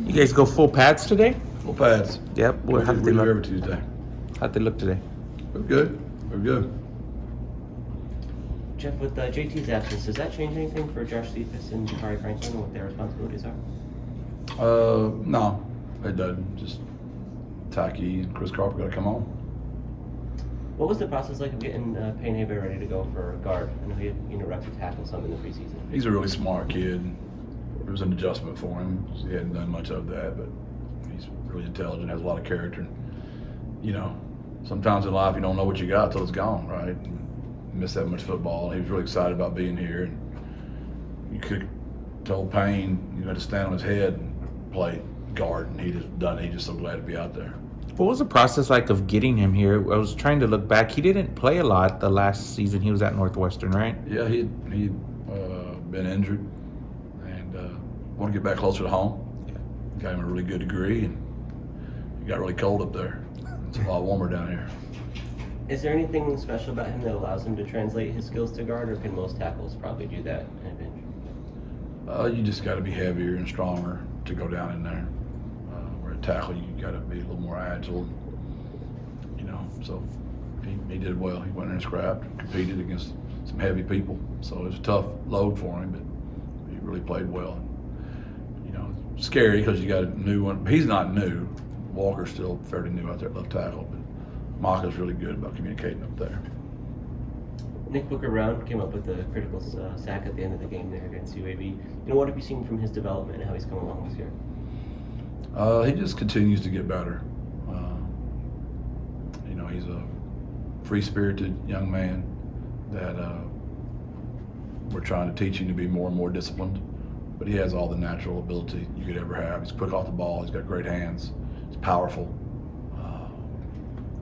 You guys go full pads today? Full pads. Yep. We do every Tuesday. How'd they look today? We're good. We're good. Jeff, with JT's absence, does that change anything for Josh Cephas and Jakari Franklin and what their responsibilities are? No, it doesn't. Just Tacky and Chris Carper got to come on. What was the process like of getting Payne Haber ready to go for guard? I know he had interrupted tackle some in the preseason. He's a really smart kid. It was an adjustment for him. He hadn't done much of that, but he's really intelligent, has a lot of character. You know, sometimes in life you don't know what you got till it's gone, right? And you miss that much football. And he was really excited about being here. And you could have told Payne you had to stand on his head and play guard, and he just done it. He's just so glad to be out there. What was the process like of getting him here? I was trying to look back. He didn't play a lot the last season he was at Northwestern, right? Yeah, he'd been injured and wanted to get back closer to home. Yeah. Got him a really good degree, and it got really cold up there. It's a lot warmer down here. Is there anything special about him that allows him to translate his skills to guard, or can most tackles probably do that in a pinch? You just got to be heavier and stronger to go down in there. Where a tackle, you got to be a little more agile. You know, so he did well. He went in and scrapped, competed against some heavy people. So it was a tough load for him, but he really played well. You know, it's scary because you got a new one. He's not new. Walker's still fairly new out there at left tackle, but Maka's really good about communicating up there. Nick Booker-Brown came up with a critical sack at the end of the game there against UAB. You know, what have you seen from his development and how he's come along this year? He just continues to get better. You know, he's a free-spirited young man that we're trying to teach him to be more and more disciplined. But he has all the natural ability you could ever have. He's quick off the ball. He's got great hands. He's powerful.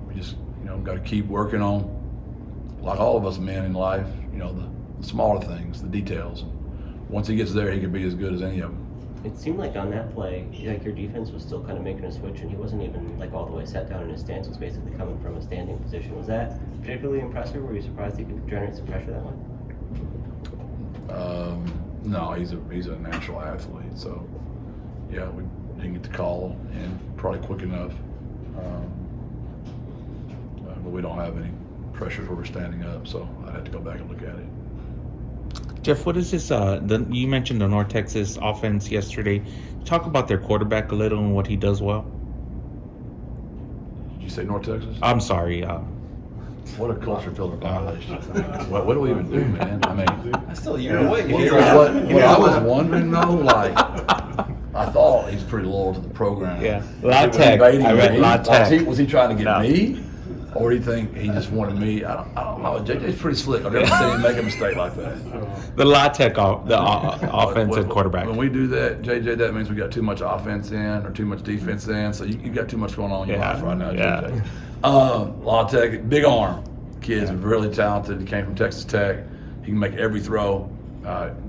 We just, you know, got to keep working on, like all of us men in life, you know, the smaller things, the details. Once he gets there, he can be as good as any of them. It seemed like on that play, like your defense was still kind of making a switch, and he wasn't even like all the way sat down in his stance. Was basically coming from a standing position. Was that particularly impressive? Were you surprised he could generate some pressure that way? No, he's a natural athlete. So, yeah, we didn't get the call and probably quick enough. But we don't have any pressures where we're standing up, so I'd have to go back and look at it. Jeff, what is this? You mentioned the North Texas offense yesterday. Talk about their quarterback a little and what he does well. Did you say North Texas? I'm sorry. What a culture pillar violation. What do we even do, man? I mean, That's still a year away. what I was wondering though, like, I thought he's pretty loyal to the program. Yeah, La Tech. I read La Tech. Was he trying to get me? Or do you think he just wanted me? I don't know. JJ's pretty slick. I've never seen him make a mistake like that. The La Tech, offense and quarterback. When we do that, JJ, that means we got too much offense in or too much defense in. So you got too much going on in your life right now, JJ. La Tech, big arm. Kid's really talented. He came from Texas Tech. He can make every throw.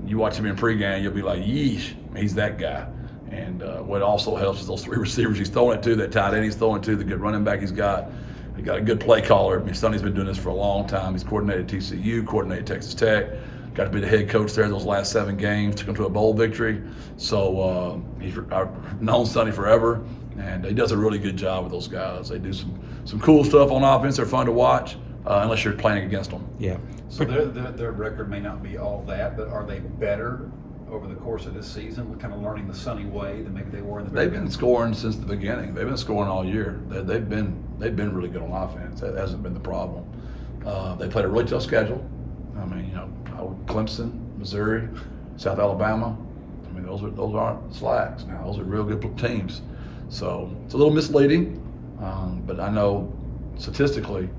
You watch him in pregame, you'll be like, yeesh, he's that guy. And what also helps is those three receivers he's throwing it to, that tight end he's throwing it to, the good running back he's got. He got a good play caller. I mean, Sonny's been doing this for a long time. He's coordinated TCU, coordinated Texas Tech. Got to be the head coach there those last 7 games. Took him to a bowl victory. So I've known Sonny forever, and he does a really good job with those guys. They do some cool stuff on offense. They're fun to watch, unless you're playing against them. Yeah. So their record may not be all that, but are they better over the course of this season? We're kind of learning the Sonny way that maybe they were in the They've been scoring since the beginning. They've been scoring all year. They've been really good on offense. That hasn't been the problem. They played a really tough schedule. I mean, you know, Clemson, Missouri, South Alabama. I mean, those aren't slacks now. Those are real good teams. So it's a little misleading, but I know statistically,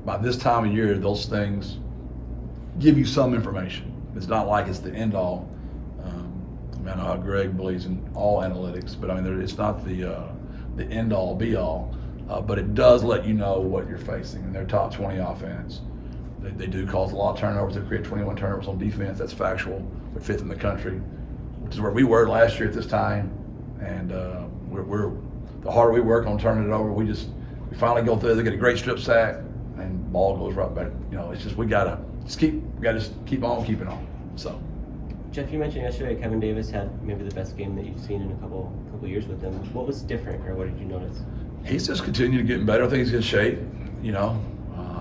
by this time of year, those things give you some information. It's not like it's the end all. I mean, I know how Greg believes in all analytics, but I mean, it's not the end all be all. But it does let you know what you're facing in their top 20 offense. They do cause a lot of turnovers. They create 21 turnovers on defense. That's factual. They're 5th in the country, which is where we were last year at this time. And we're the harder we work on turning it over, we finally go through. They get a great strip sack, and ball goes right back. You know, it's just we gotta keep on keeping on. So. Jeff, you mentioned yesterday Kevin Davis had maybe the best game that you've seen in a couple years with him. What was different, or what did you notice? He's just continuing to get better. I think he's in shape. You know,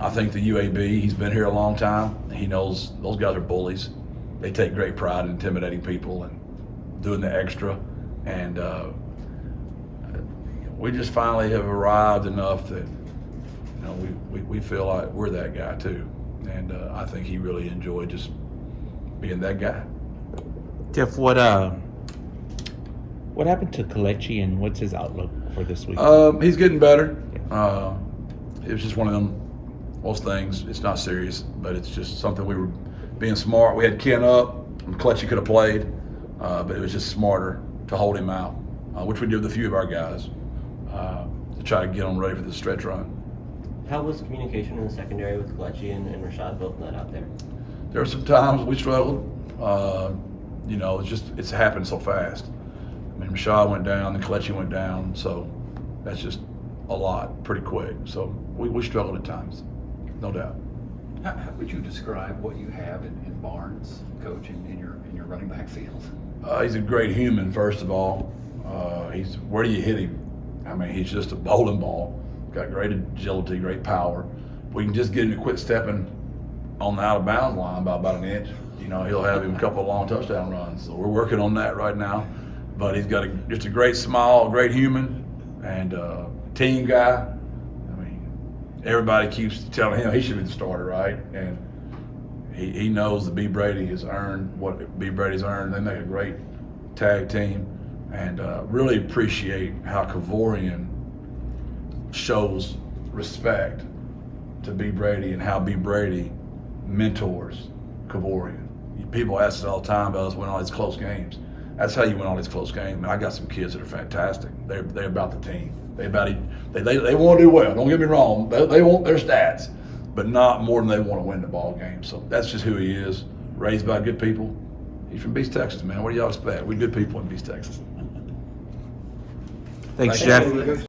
I think the UAB, he's been here a long time. He knows those guys are bullies. They take great pride in intimidating people and doing the extra. And we just finally have arrived enough that, you know, we feel like we're that guy too. And I think he really enjoyed just being that guy. Jeff, what happened to Kelechi, and what's his outlook for this week? He's getting better. It was just one of those things. It's not serious, but it's just something we were being smart. We had Ken up, and Kelechi could have played, but it was just smarter to hold him out, which we did with a few of our guys, to try to get them ready for the stretch run. How was communication in the secondary with Kelechi and Rashad both not out there? There were some times we struggled. You know, it's happened so fast. I mean, Rashad went down, and Kelechi went down, so that's just a lot pretty quick. So we struggled at times, no doubt. How would you describe what you have in Barnes, coach, in your running back field? He's a great human, first of all. Where do you hit him? I mean, he's just a bowling ball. Got great agility, great power. We can just get him to quit stepping on the out of bounds line by about an inch. You know, he'll have him a couple of long touchdown runs. So we're working on that right now. But he's got just a great smile, a great human, and team guy. I mean, everybody keeps telling him he should be the starter, right? And he knows that B. Brady has earned what B. Brady's earned. They make a great tag team, and really appreciate how Kavorian shows respect to B. Brady and how B. Brady mentors Kavorian. People ask us all the time about us winning all these close games. That's how you win all these close games. And I got some kids that are fantastic. They're about the team. They want to do well. Don't get me wrong. They want their stats, but not more than they want to win the ball game. So that's just who he is. Raised by good people. He's from Beast, Texas, man. What do y'all expect? We're good people in Beast, Texas. Thanks, Thank Jeff. you.